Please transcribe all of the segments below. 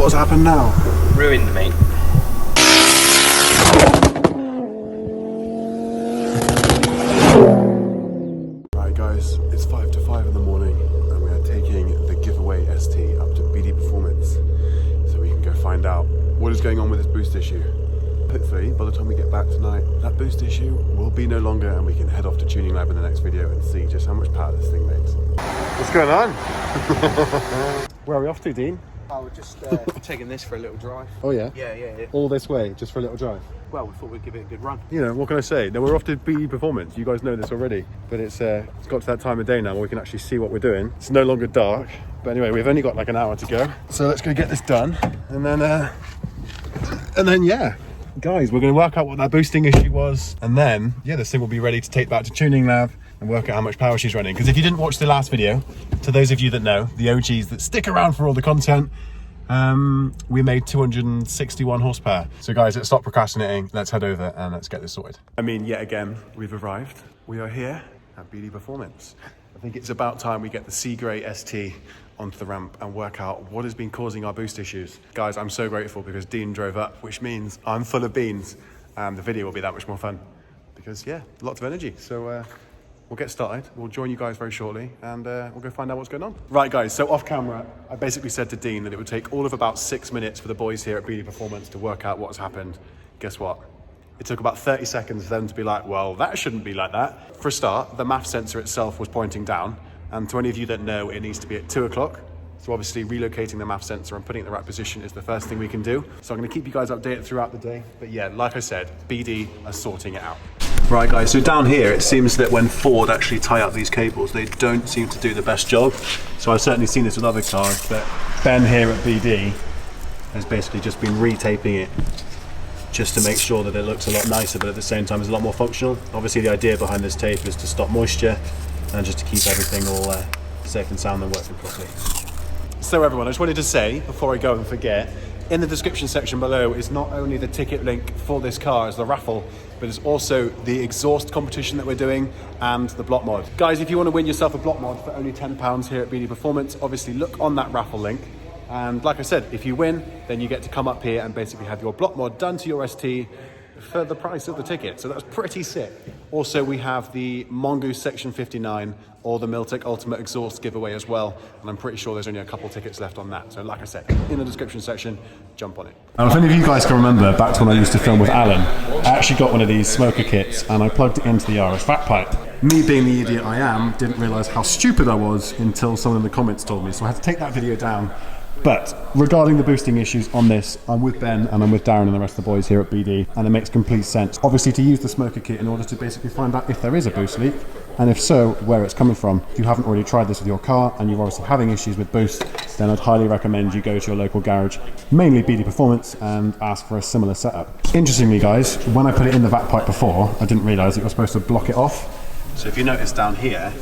what's happened now. Ruined, mate. Right guys, it's 5 to 5 in the morning and we are taking the giveaway ST up to BD Performance so we can go find out what is going on with this boost issue. Hopefully, by the time we get back tonight, that boost issue will be no longer and we can head off to Tuning Lab in the next video and see just how much power this thing makes. What's going on? Where are we off to, Dean? Oh, we're just taking this for a little drive. Oh yeah? Yeah. All this way, just for a little drive? Well, we thought we'd give it a good run. You know, what can I say? Now we're off to BD Performance. You guys know this already, but it's got to that time of day now where we can actually see what we're doing. It's no longer dark, but anyway, we've only got like an hour to go. So let's go get this done, and then yeah. Guys, we're going to work out what that boosting issue was, and then, yeah, this thing will be ready to take back to Tuning Lab and work out how much power she's running. Because if you didn't watch the last video, to those of you that know, the OGs that stick around for all the content, we made 261 horsepower. So guys, let's stop procrastinating, let's head over and let's get this sorted. I mean, yet again, we've arrived. We are here at BD Performance. I think it's about time we get the C-Grey ST onto the ramp and work out what has been causing our boost issues. Guys, I'm so grateful because Dean drove up, which means I'm full of beans and the video will be that much more fun because yeah, lots of energy. So we'll get started. We'll join you guys very shortly and we'll go find out what's going on. Right guys, so off camera, I basically said to Dean that it would take all of about 6 minutes for the boys here at BD Performance to work out what's happened. Guess what? It took about 30 seconds for them to be like, well, that shouldn't be like that. For a start, the MAF sensor itself was pointing down. And to any of you that know, it needs to be at 2 o'clock. So obviously relocating the MAF sensor and putting it in the right position is the first thing we can do. So I'm gonna keep you guys updated throughout the day. But yeah, like I said, BD are sorting it out. Right guys, so down here, it seems that when Ford actually tie up these cables, they don't seem to do the best job. So I've certainly seen this with other cars, but Ben here at BD has basically just been retaping it just to make sure that it looks a lot nicer, but at the same time it's a lot more functional. Obviously the idea behind this tape is to stop moisture and just to keep everything all safe and sound and working properly. So everyone, I just wanted to say, before I go and forget, in the description section below is not only the ticket link for this car as the raffle, but it's also the exhaust competition that we're doing and the block mod. Guys, if you want to win yourself a block mod for only £10 here at BD Performance, obviously look on that raffle link. And like I said, if you win, then you get to come up here and basically have your block mod done to your ST for the price of the ticket. So that's pretty sick. Also, we have the Mongoose Section 59 or the Miltec Ultimate Exhaust giveaway as well. And I'm pretty sure there's only a couple tickets left on that. So like I said, in the description section, jump on it. Now, if any of you guys can remember, back to when I used to film with Alan, I actually got one of these smoker kits and I plugged it into the RS vac pipe. Me being the idiot I am, didn't realize how stupid I was until someone in the comments told me. So I had to take that video down. But regarding the boosting issues on this, I'm with Ben and I'm with Darren and the rest of the boys here at BD, and it makes complete sense. Obviously to use the smoker kit in order to basically find out if there is a boost leak, and if so, where it's coming from. If you haven't already tried this with your car and you're obviously having issues with boost, then I'd highly recommend you go to your local garage, mainly BD Performance, and ask for a similar setup. Interestingly guys, when I put it in the vac pipe before, I didn't realise that you're supposed to block it off. So if you notice down here,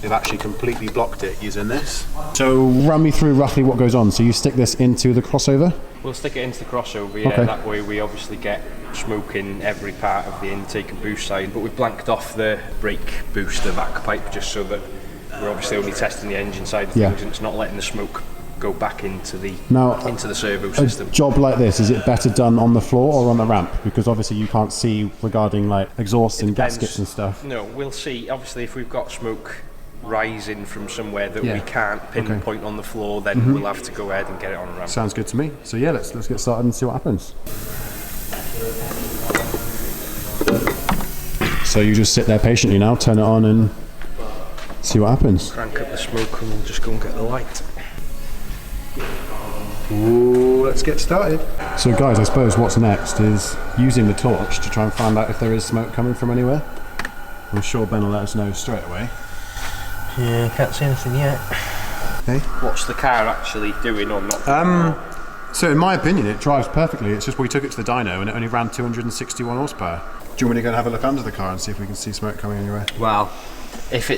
they've actually completely blocked it using this. So run me through roughly what goes on. So you stick this into the crossover? We'll stick it into the crossover, yeah. Okay. That way we obviously get smoke in every part of the intake and boost side, but we've blanked off the brake booster vac pipe just so that we're obviously only testing the engine side of things and it's not letting the smoke go back into the servo system. A job like this, is it better done on the floor or on the ramp? Because obviously you can't see regarding like exhausts and gaskets and stuff. No, we'll see. Obviously if we've got smoke rising from somewhere that we can't pinpoint on the floor, then we'll have to go ahead and get it on a ramp. Sounds good to me. So yeah, let's get started and see what happens. So you just sit there patiently now, turn it on and see what happens. Crank up the smoke and we'll just go and get the light. Ooh, let's get started. So guys, I suppose what's next is using the torch to try and find out if there is smoke coming from anywhere. I'm sure Ben will let us know straight away. Yeah, can't see anything yet. Okay. What's the car actually doing or not? So in my opinion, it drives perfectly. It's just we took it to the dyno and it only ran 261 horsepower. Do you want me to go and have a look under the car and see if we can see smoke coming anywhere? Well, if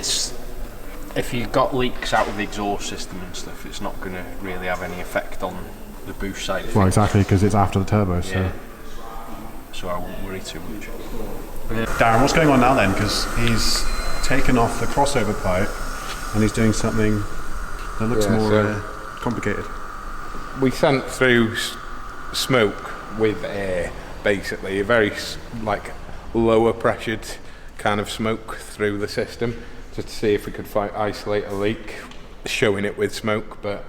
you've got leaks out of the exhaust system and stuff, it's not going to really have any effect on the boost side of things. Well, exactly, because it's after the turbo, so I won't worry too much. Darren, what's going on now then? Because he's taken off the crossover pipe and he's doing something that looks more complicated. we sent through smoke with air, basically, a very like lower pressured kind of smoke through the system, just to see if we could isolate a leak, showing it with smoke. But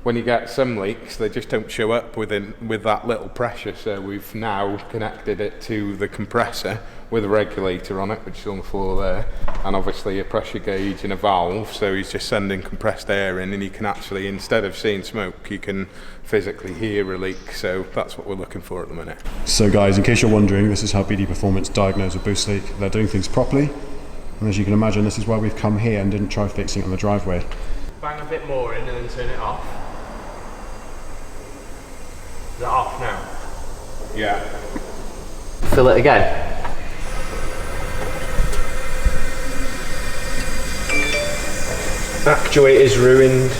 when you get some leaks, they just don't show up with that little pressure. So we've now connected it to the compressor with a regulator on it, which is on the floor there, and obviously a pressure gauge and a valve. So he's just sending compressed air in, and you can actually, instead of seeing smoke, you can physically hear a leak. So that's what we're looking for at the minute. So guys, in case you're wondering, this is how BD Performance diagnose a boost leak. They're doing things properly, and as you can imagine, this is why we've come here and didn't try fixing it on the driveway. Bang a bit more in and then turn it off. Is it off now? Yeah. Fill it again. Actuator's ruined.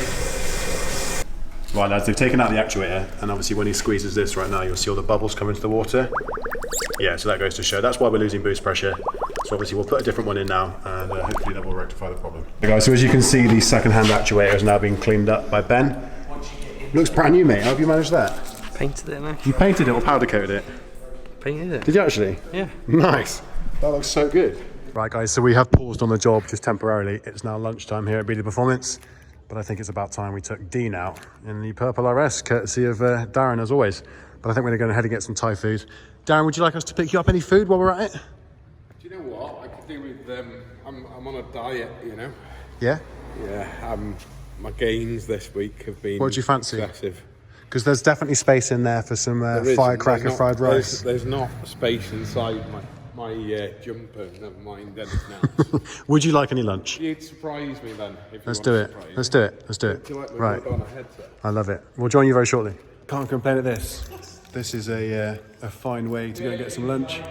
Right lads, they've taken out the actuator, and obviously when he squeezes this right now, you'll see all the bubbles come into the water. Yeah, so that goes to show. That's why we're losing boost pressure. So obviously we'll put a different one in now, and hopefully that will rectify the problem. Okay guys, so as you can see, the second-hand actuator has now been cleaned up by Ben. Looks brand new, mate. How have you managed that? Painted it now. You painted it or powder coated it? Painted it. Did you actually? Yeah. Nice. That looks so good. Right guys, so we have paused on the job just temporarily. It's now lunchtime here at BD Performance, but I think it's about time we took Dean out in the purple RS, courtesy of Darren as always. But I think we're going to go ahead and get some Thai food. Darren, would you like us to pick you up any food while we're at it? Do you know what? I could do with, I'm on a diet, you know? Yeah? Yeah, my gains this week have been What do you fancy? excessive. Because there's definitely space in there for some firecracker fried rice. There's not space inside my jumper, never mind anything else. Would you like any lunch? You'd surprise me then. If Let's you do want it. to surprise Let's me. do it. Let's do it. Do you like my Right. on a headset? I love it. We'll join you very shortly. Can't complain at this. This is a fine way to go and get some lunch.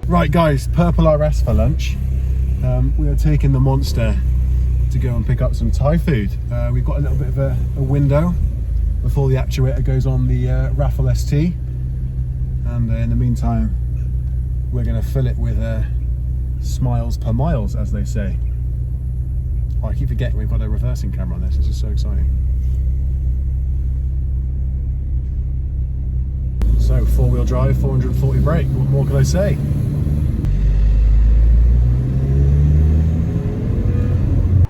Right guys, purple RS for lunch. We are taking the Monster to go and pick up some Thai food. We've got a little bit of a window before the actuator goes on the Raffle ST. And in the meantime, we're going to fill it with smiles per miles, as they say. Oh, I keep forgetting we've got a reversing camera on this. This is so exciting. So, four-wheel drive, 440 brake. What more can I say?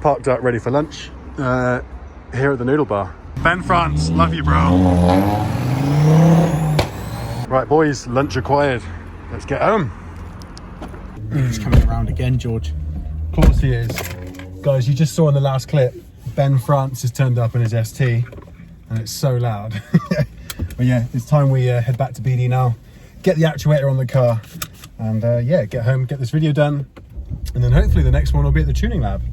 Parked up, ready for lunch. Here at the Noodle Bar. Ben France, love you, bro. Right, boys, lunch acquired. Let's get home. He's coming around again, George. Of course he is. Guys, you just saw in the last clip, Ben France has turned up in his ST, and it's so loud. But yeah, it's time we head back to BD now, get the actuator on the car, and yeah, get home, get this video done, and then hopefully the next one will be at the tuning lab.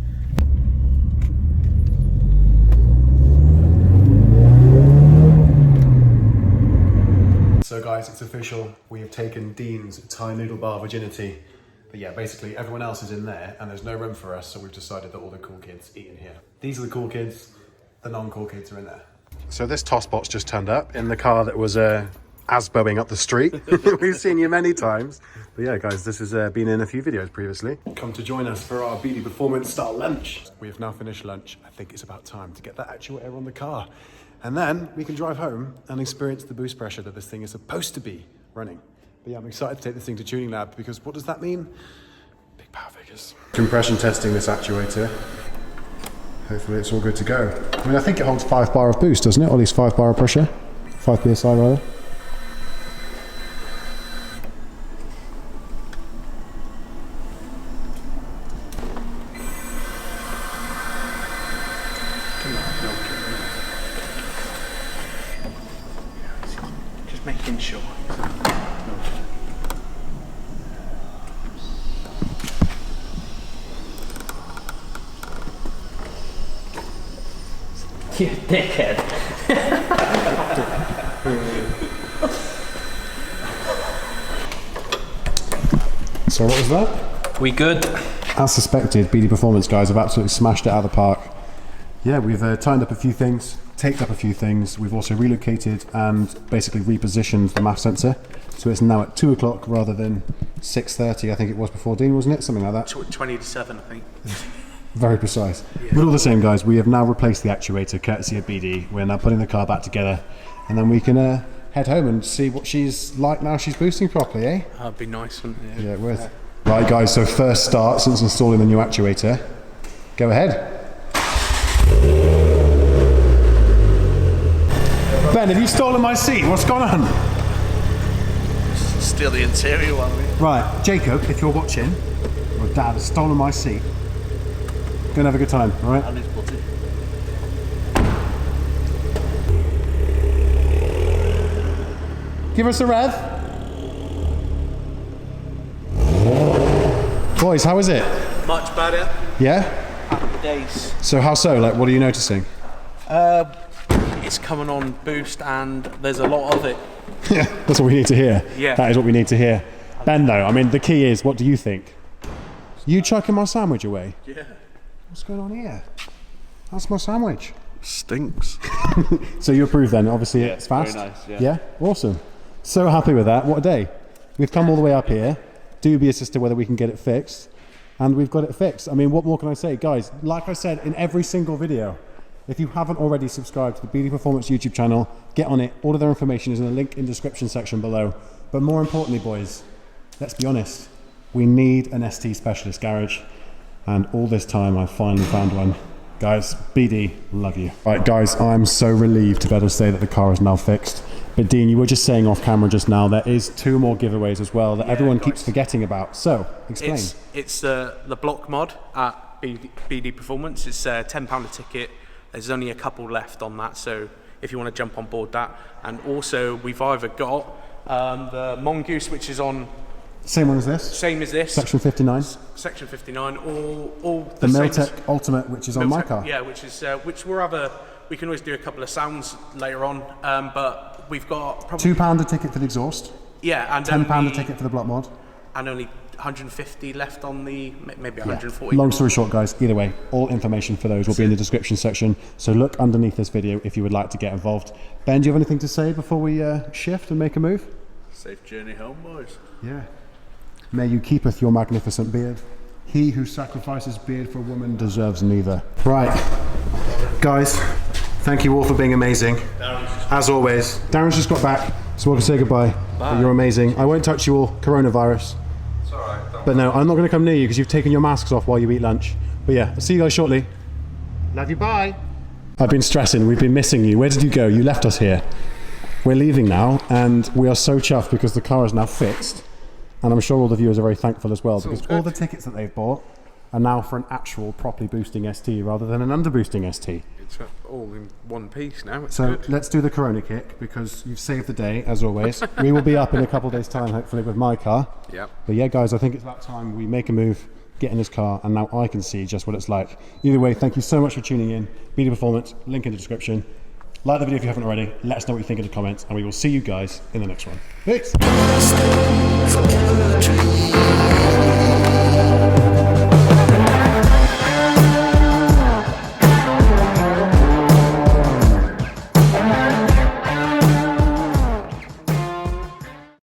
So guys, it's official. We have taken Dean's Thai noodle bar virginity. But yeah, basically everyone else is in there and there's no room for us, so we've decided that all the cool kids eat in here. These are the cool kids, the non-cool kids are in there. So this Tosbot's just turned up in the car that was Asboing up the street. We've seen you many times. But yeah, guys, this has been in a few videos previously. Come to join us for our BD Performance style lunch. We have now finished lunch. I think it's about time to get that actuator on the car. And then we can drive home and experience the boost pressure that this thing is supposed to be running. But yeah, I'm excited to take this thing to tuning lab because what does that mean? Big power figures. Compression testing this actuator. Hopefully it's all good to go. I mean, I think it holds 5 bar of boost, doesn't it? Or at least 5 bar of pressure. 5 psi rather. Just making sure. You dickhead. So what was that? We good? As suspected, BD Performance guys have absolutely smashed it out of the park. Yeah, we've tightened up a few things, taped up a few things. We've also relocated and basically repositioned the mass sensor. So it's now at 2 o'clock rather than 6:30, I think it was before Dean, wasn't it? Something like that. 20 to 7, I think. Very precise. Yeah. But all the same, guys, we have now replaced the actuator courtesy of BD. We're now putting the car back together and then we can head home and see what she's like now she's boosting properly, eh? That'd be nice, wouldn't it? Yeah, it would. Right guys, so first start since installing the new actuator. Go ahead. Ben, have you stolen my seat? What's going on? Steal the interior one, mate. Right, Jacob, if you're watching, your dad has stolen my seat. Go and have a good time, alright? And his butty. Give us a rev. Boys, how is it? Much better. Yeah? Happy days. So how so? Like, what are you noticing? It's coming on boost and there's a lot of it. Yeah, that's what we need to hear. Yeah. That is what we need to hear. Ben, though, I mean, the key is, what do you think? You chucking my sandwich away? Yeah. What's going on here? That's my sandwich. Stinks. So you approve then? Obviously, it's fast. Very nice. Yeah. Yeah, awesome. So happy with that. What a day. We've come all the way up here, dubious as to whether we can get it fixed, and we've got it fixed. I mean, what more can I say? Guys, like I said in every single video, if you haven't already subscribed to the BD Performance YouTube channel, get on it. All of their information is in the link in the description section below. But more importantly, boys, let's be honest, we need an ST specialist garage, and all this time I've finally found one. Guys, BD, love you. Right, guys, I'm so relieved to be able to say that the car is now fixed. But Dean, you were just saying off camera just now, there is 2 more giveaways as well that everyone keeps forgetting about. So, explain. It's the block mod at BD Performance. It's £10 a ticket. There's only a couple left on that, so if you want to jump on board that. And also, we've either got the Mongoose, which is on... Same one as this? Same as this. Section 59. Section 59, all The same as- Miltech Ultimate, which is on my car. Yeah, which we'll have we can always do a couple of sounds later on, but we've got probably... £2 a ticket for the exhaust. Yeah, and £10 a ticket for the block mod. And only 150 left on the, maybe 140. Long story short, guys, either way, all information for those will be in the description section. So look underneath this video if you would like to get involved. Ben, do you have anything to say before we shift and make a move? Safe journey home, boys. Yeah. May you keepeth your magnificent beard. He who sacrifices beard for a woman deserves neither. Right. Guys, thank you all for being amazing. As always. Darren's just got back, so we'll say goodbye. But you're amazing. I won't touch you all, coronavirus. It's alright. But no, I'm not going to come near you because you've taken your masks off while you eat lunch. But yeah, I'll see you guys shortly. Love you, bye. I've been stressing, we've been missing you. Where did you go? You left us here. We're leaving now, and we are so chuffed because the car is now fixed. And I'm sure all the viewers are very thankful as well, because all the tickets that they've bought are now for an actual properly boosting ST rather than an under boosting ST. It's all in one piece now. It's So good. let's do the Corona kick, because you've saved the day, as always. We will be up in a couple of days' time, hopefully, with my car. Yep. But yeah, guys, I think it's about time we make a move, get in this car, and now I can see just what it's like. Either way, thank you so much for tuning in. BD Performance, link in the description. Like the video if you haven't already. Let us know what you think in the comments, and we will see you guys in the next one. Peace!